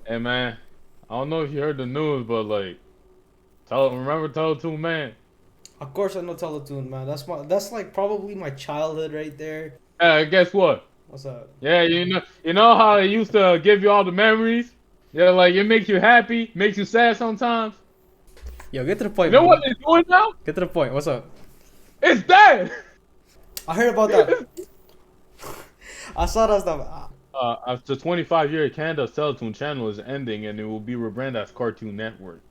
Hey man, I don't know if you heard the news, but like, remember Teletoon man? Of course I know Teletoon, man. That's like probably my childhood right there. Guess what? What's up? Yeah, you know how it used to give you all the memories. Yeah, like it makes you happy, makes you sad sometimes. Yo, get to the You point, know what man. they're doing now? Get to the point. What's up? It's that. I heard about that. I saw that stuff. After 25 years, Canada's Teletoon channel is ending, and it will be rebranded as Cartoon Network.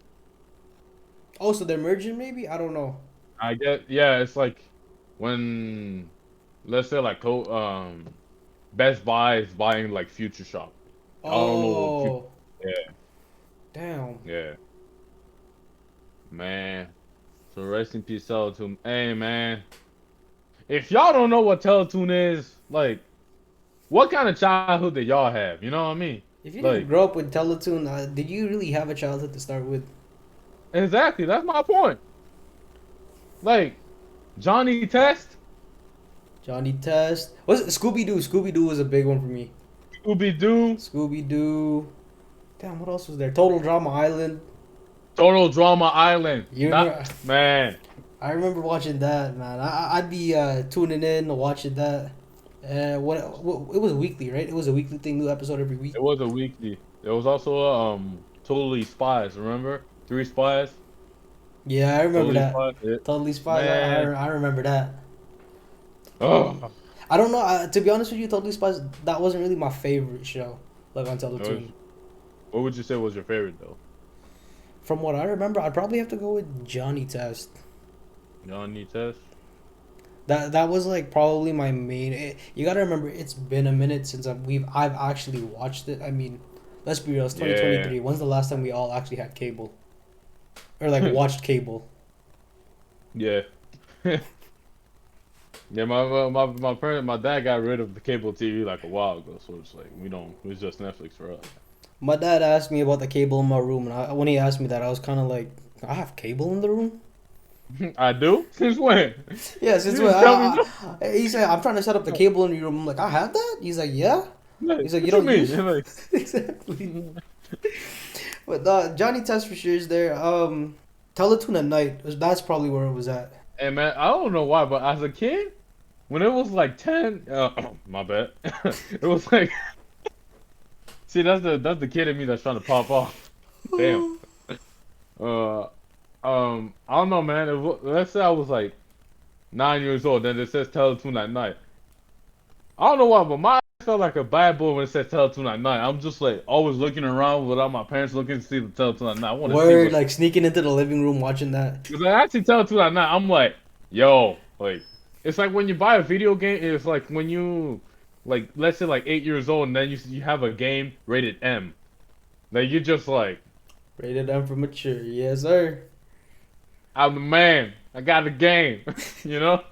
Oh, so they're merging maybe? I don't know. I get, yeah, it's like when, let's say, like, Best Buy is buying like Future Shop. I don't know what Future. Oh, Yeah, damn. yeah, man. So rest in peace, Teletoon. Hey, man. If y'all don't know what Teletoon is, like, what kind of childhood did y'all have? You know what I mean? If you didn't Like, grow up with Teletoon, did you really have a childhood to start with? exactly. That's my point. Like, Johnny Test, Johnny Test. Was it Scooby Doo? Scooby Doo was a big one for me. Scooby Doo, Scooby Doo. Damn, what else was there? Total Drama Island. Total Drama Island. You That remember? man, I remember watching that, man. I'd be tuning in, watching that. What? It was weekly, right? It was a weekly thing, new episode every week. it was a weekly. There was also Totally Spies. Remember? Three Spies. Yeah, I remember Totally that. Spies. Yeah. Totally Spies. Man. I remember that. Oh. I don't know. To be honest with you, Totally Spies, that wasn't really my favorite show, like on Teletoon. What would you say was your favorite though? From what I remember, I'd probably have to go with Johnny Test. Johnny Test. That was like probably my main. You gotta remember, it's been a minute since I've actually watched it. I mean, let's be real. It's Yeah. 2023. When's the last time we all actually had cable or like watched cable? Yeah. Yeah, my parent, my dad got rid of the cable TV like a while ago, so it's like we don't. It's just Netflix for us. My dad asked me about the cable in my room, and when he asked me that, I was kind of like, I have cable in the room. I do. Since when? Yeah, You since when didn't tell me no. he said I'm trying to set up the cable in your room. I'm like, I have that. He's like, yeah. Like, He's like, you what you don't mean? use You're like, exactly. But Johnny Test for sure is there. Teletoon at night. That's probably where it was at. and man, I don't know why, but as a kid, when it was like 10, my bad. It was like, see, that's the kid in me that's trying to pop off. Damn. Uh, I don't know, man. Let's say I was like 9 years old, then it says Teletoon at night. I don't know why, but my ass felt like a bad boy when it said Teletoon at night. I'm just like always looking around without my parents looking to see the Teletoon at night. I want to see Word, what's like sneaking into the living room watching that. because I actually Teletoon at night. I'm like, yo, like it's like when you buy a video game. It's like when you like let's say like 8 years old, and then you have a game rated M. Like you just like Rated M for mature. Yes, sir. I'm the man. I got the game. You know?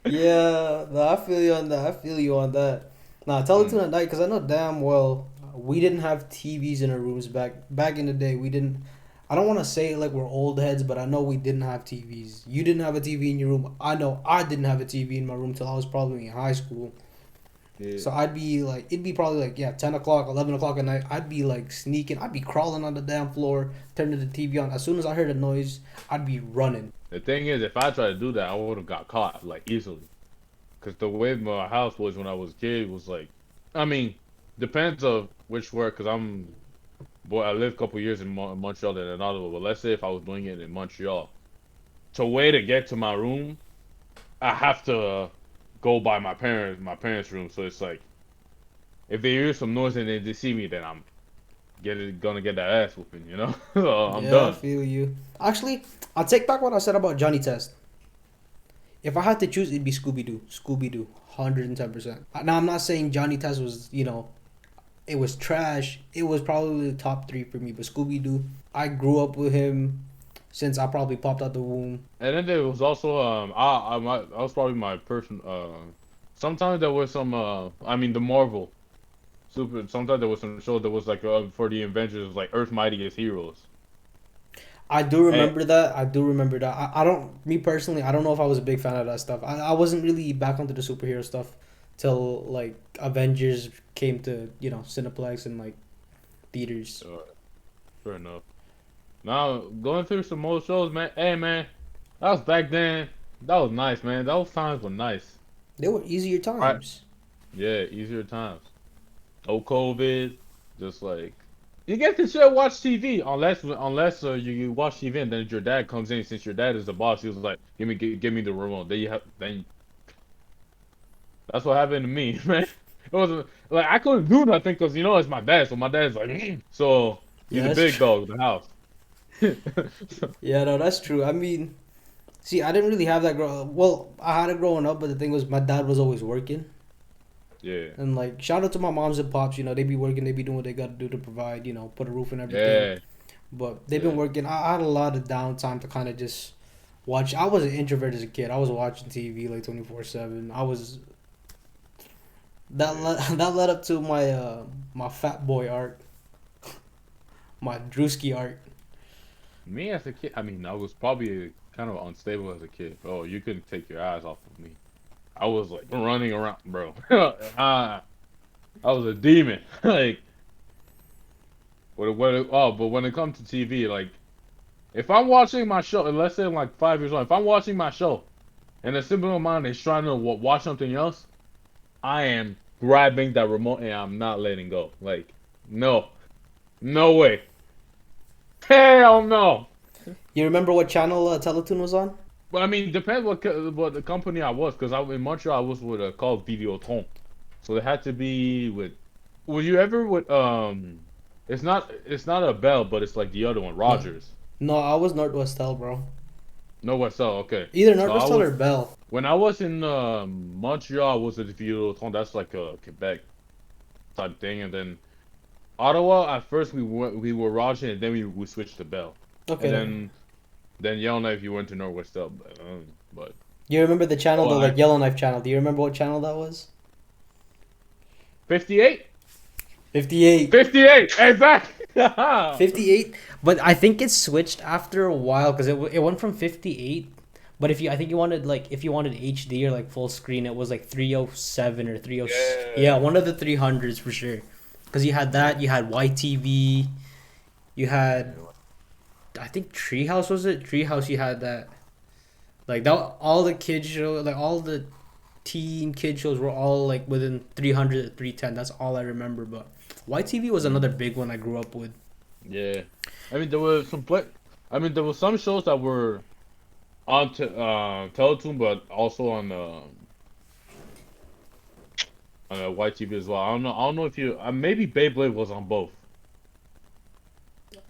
Yeah, no, I feel you on that. I feel you on that. Nah, Mm. Teletoon at night, because I know damn well we didn't have TVs in our rooms back in the day. We didn't. I don't want to say it like we're old heads, but I know we didn't have TVs. You didn't have a TV in your room. I know I didn't have a TV in my room till I was probably in high school. Yeah. So I'd be like, it'd be probably like, yeah, 10 o'clock, 11 o'clock at night. I'd be like sneaking. I'd be crawling on the damn floor, turning the TV on. As soon as I heard a noise, I'd be running. The thing is, if I tried to do that, I would have got caught like easily. Cause the way my house was when I was a kid was like, I mean, depends of which work. Cause boy, I lived a couple years in Montreal and in Ottawa. But let's say if I was doing it in Montreal, to way to get to my room, I have to go by my parents' room. So it's like, if they hear some noise and they see me, then I'm gonna get that ass whooping, you know? So I'm Yeah, I done. feel you. Actually, I'll take back what I said about Johnny Test. If I had to choose, it'd be Scooby Doo. Scooby Doo, 110%. Now, I'm not saying Johnny Test was, it was trash. It was probably the top three for me. But Scooby Doo, I grew up with him since I probably popped out the womb. And then there was also I was probably my person. Sometimes there was some I mean the Marvel super. Sometimes there was some show that was like for the Avengers like Earth Mightiest Heroes. I do And remember that. I do remember that. I don't, me personally, I don't know if I was a big fan of that stuff. I wasn't really back onto the superhero stuff till like Avengers came to, Cineplex and like theaters. Fair enough. Now going through some more shows, man. Hey, man, that was back then. That was nice, man. Those times were nice. They were easier Right? times. Yeah, easier times. No COVID. Just like you get to chill, watch TV. Unless you watch TV and then your dad comes in. Since your dad is the boss, he was like, give me the remote. Then you have then that's what happened to me, man. It wasn't like I couldn't do nothing because it's my dad. So my dad's like, so he's Yeah, the that's big true. dog of the house. Yeah, no, that's true. I mean, see, I didn't really have that Well, I had it growing up, but the thing was, my dad was always working. Yeah, And like, shout out to my moms and pops. They be working. They be doing what they got to do to provide. Put a roof and everything. yeah, But they've been yeah. working. I had a lot of downtime to kind of just watch. I was an introvert as a kid. I was watching TV like 24/7. I was that Yeah. led, that led up to my fat boy art, my Drewski art. Me as a kid, I mean, I was probably kind of unstable as a kid. Oh, you couldn't take your eyes off of me. I was like running around, bro. I was a demon. Like, but when it comes to TV, like, if I'm watching my show, and let's say I'm like 5 years old, if I'm watching my show, and a simple mind is trying to watch something else, I am grabbing that remote and I'm not letting go. Like, no, no way, hell no. You remember what channel Teletoon was on? But I mean, depends what the company I was, because I in Montreal I was with a called Videotron, so it had to be with. Were you ever with It's not a Bell, but it's like the other one, No, Rogers. no, I was Northwestel, bro. No, what's up? Okay, Either so I Northwestel was or Bell. when I was in Montreal, I was at Videotron. That's like a Quebec type thing, and then Ottawa. At first we were Rogers, and then we switched to Bell, and Okay. then Yellowknife you went to Northwestel, but You remember the channel, oh, the like Yellowknife channel? Do you remember what channel that was? 58. 58. 58, exactly. 58, but I think it switched after a while because it went from 58. But I think you wanted like if you wanted HD or like full screen, it was like 307 or 30. Yeah. Yeah, one of the 300s for sure. Because you had that, you had YTV, you had I think Treehouse, was it? Treehouse, you had that. Like that, all the kids show, like all the teen kid shows were all like within 300 to 310. That's all I remember. But YTV was another big one I grew up with. Yeah. I mean, there were there were some shows that were on Teletoon, but also on YTV as well. I don't know if you. Maybe Beyblade was on both.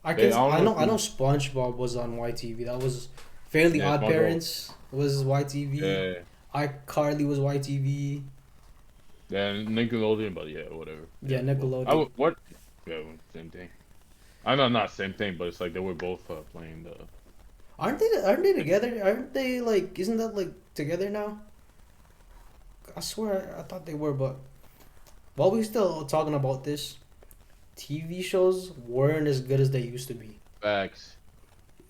I don't I know know if you. SpongeBob was on YTV. That was Fairly Yeah, Odd SpongeBob. Parents was YTV. Yeah. iCarly was YTV. Yeah, Nickelodeon, but yeah, whatever. Yeah, Yeah. Well, Nickelodeon. what? Yeah, same thing. I know, not same thing, but it's like they were both playing the. Aren't they together? Aren't they like isn't that like together now? I swear I thought they were, but while we still talking about this, TV shows weren't as good as they used to be. Facts.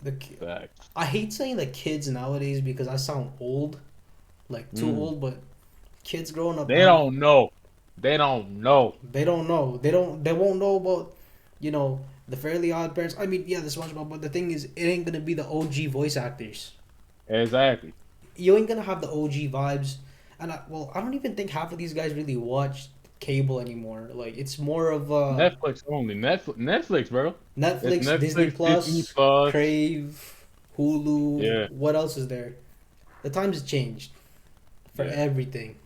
The ki- Facts. I hate saying the kids nowadays because I sound old, like too Mm. old, but kids growing up They now, don't know. They don't know. they don't know. They won't know about, the Fairly Odd Parents. I mean, yeah, the SpongeBob, but the thing is, it ain't gonna be the OG voice actors. Exactly. You ain't gonna have the OG vibes. And I don't even think half of these guys really watch cable anymore. Like it's more of Netflix only. Netflix, bro. It's Netflix, Disney Netflix, Disney Plus, Plus. Crave, Hulu. Yeah, What else is there? The times have changed for yeah, everything.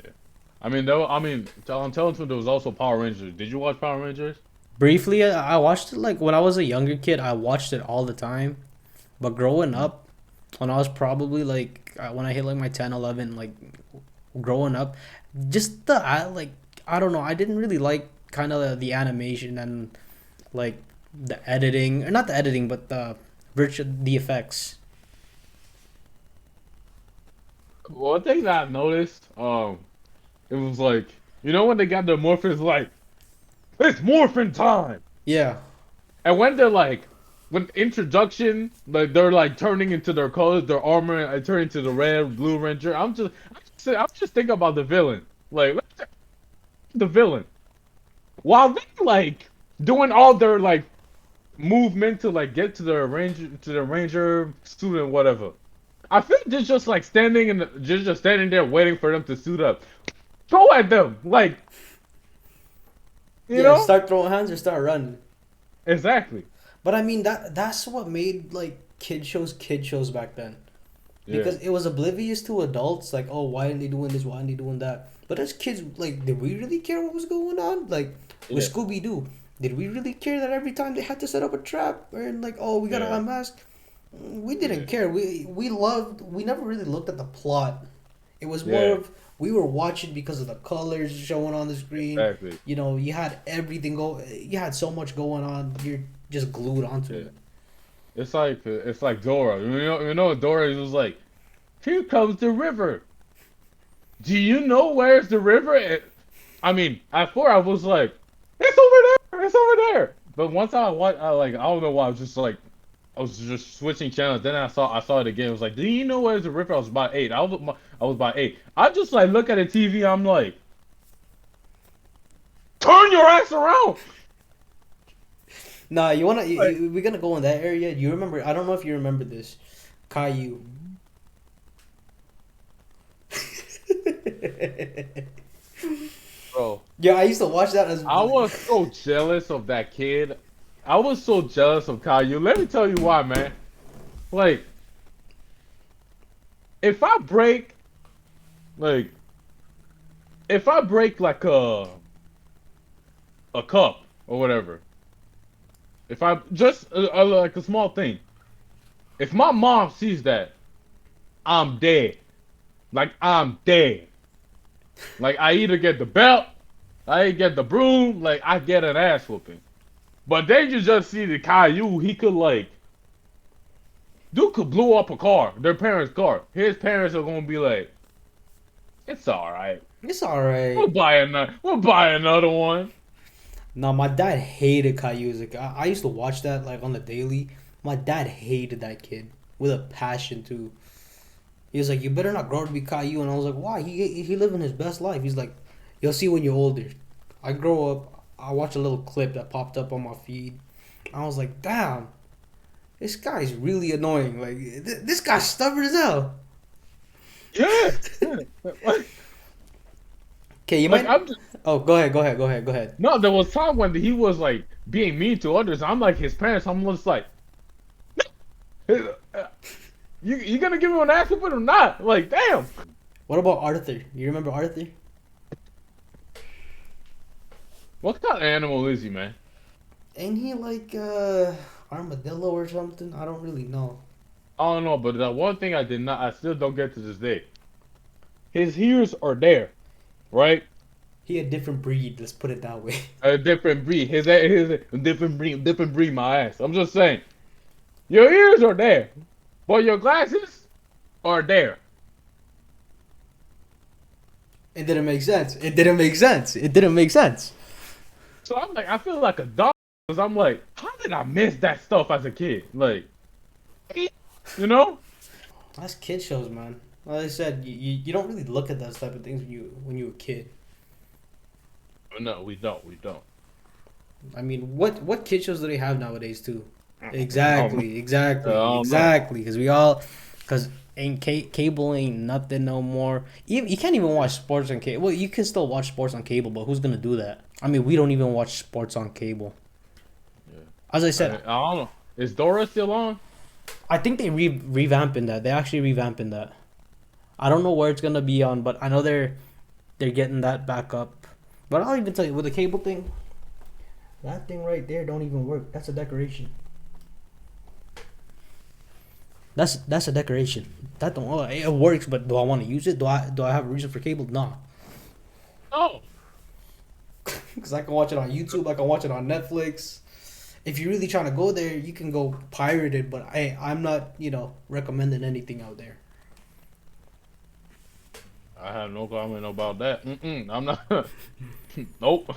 yeah. On Teletoon there was also Power Rangers. Did you watch Power Rangers? Briefly, I watched it like when I was a younger kid. I watched it all the time. But growing Mm. up, when I was probably like when I hit like my 10, 11, like growing up, just I don't know. I didn't really like kind of the animation and like the editing, or not the editing, but the effects. One thing that I noticed, it was like when they got their morphins, like it's morphin time, Yeah, and when they're like, when introduction, like they're like turning into their colors, their armor, and turning to the red, blue ranger. I'm just thinking about the villain, like the villain. while they like doing all their like movement to like get to the ranger student whatever. I feel they're just like standing in the, just standing there waiting for them to suit up. Throw at them, like you Yeah, know start throwing hands or start running. exactly. But I mean that's what made like kid shows back then. Yeah, Because it was oblivious to adults, like, oh, why aren't they doing this? Why aren't they doing that? But as kids, like, did we really care what was going on? Like, with yeah, Scooby Doo, did we really care that every time they had to set up a trap or like, oh, we gotta yeah, unmask? We yeah. didn't care. We never really looked at the plot. It was more Yeah, of we were watching because of the colors showing on the screen. exactly. You know, you had everything go. You had so much going on. You're just glued onto Yeah, it. it's like Dora. You know Dora was like, here comes the river. Do you know where's the river? I mean, at four I was like, it's over there, it's over there. But once I watched, I like I don't know why I was just like I was just switching channels. Then I saw it again. It was like, do you know where's the river? I was about eight. I was about eight. I just like look at the TV. I'm like, turn your ass around. Nah, you wanna? Like, We're gonna go in that area. You remember? I don't know if you remember this, Caillou. bro. Yeah, I used to watch that as. I was so jealous of that kid. I was so jealous of Caillou. Let me tell you why, man. Like, if I break, like, if I break like a cup or whatever, if I just like a small thing, if my mom sees that, I'm dead. Like I'm dead. Like I either get the belt, I either get the broom, like I get an ass whooping. But then you just see the Caillou, he could like dude could blow up a car, their parents' car. His parents are gonna be like, it's alright. It's alright. We'll buy another one. No, my dad hated Caillou as a kid. I used to watch that like on the daily. My dad hated that kid with a passion too. He was like, "You better not grow up to be Caillou," and I was like, "Why? He living his best life." He's like, "You'll see when you're older." I grow up. I watched a little clip that popped up on my feed. I was like, "Damn, this guy's really annoying. Like, this guy's stubborn as hell." Yeah. Yeah. Okay, you Like might. I'm just Oh, go ahead. Go ahead. Go ahead. Go ahead. no, there was time when he was like being mean to others. I'm like his parents, I'm just like you gonna give him an ass whooping or not? Like, damn. What about Arthur? You remember Arthur? What kind of animal is he, man? Ain't he like armadillo or something? I don't really know. I don't know, but the one thing I still don't get to this day. His ears are there, right? He a different breed. Let's put it that way. A different breed. His a different breed. My ass. I'm just saying, your ears are there, but your glasses are there. It didn't make sense. It didn't make sense. It didn't make sense. So I'm like, I feel like a dog, because I'm like, how did I miss that stuff as a kid? Like, you know? That's kid shows, man. Like I said, you don't really look at those type of things when you were a kid. No, we don't. We don't. I mean, what kid shows do they have nowadays too? I Exactly, don't know. exactly. Because ain't cable ain't nothing no more. You can't even watch sports on cable. Well, you can still watch sports on cable, but who's gonna do that? I mean, we don't even watch sports on cable. Yeah. As I said, I don't know. Is Dora still on? I think they revamping that. They actually revamping that. I don't know where it's gonna be on, but I know they're getting that back up. But I'll even tell you with the cable thing, that thing right there don't even work. That's a decoration. That's a decoration. That don't it works, but do I want to use it? Do I have a reason for cable? Nah. Oh. Because I can watch it on YouTube. I can watch it on Netflix. If you're really trying to go there, you can go pirate it. But I'm not recommending anything out there. I have no comment about that. I'm not. Nope.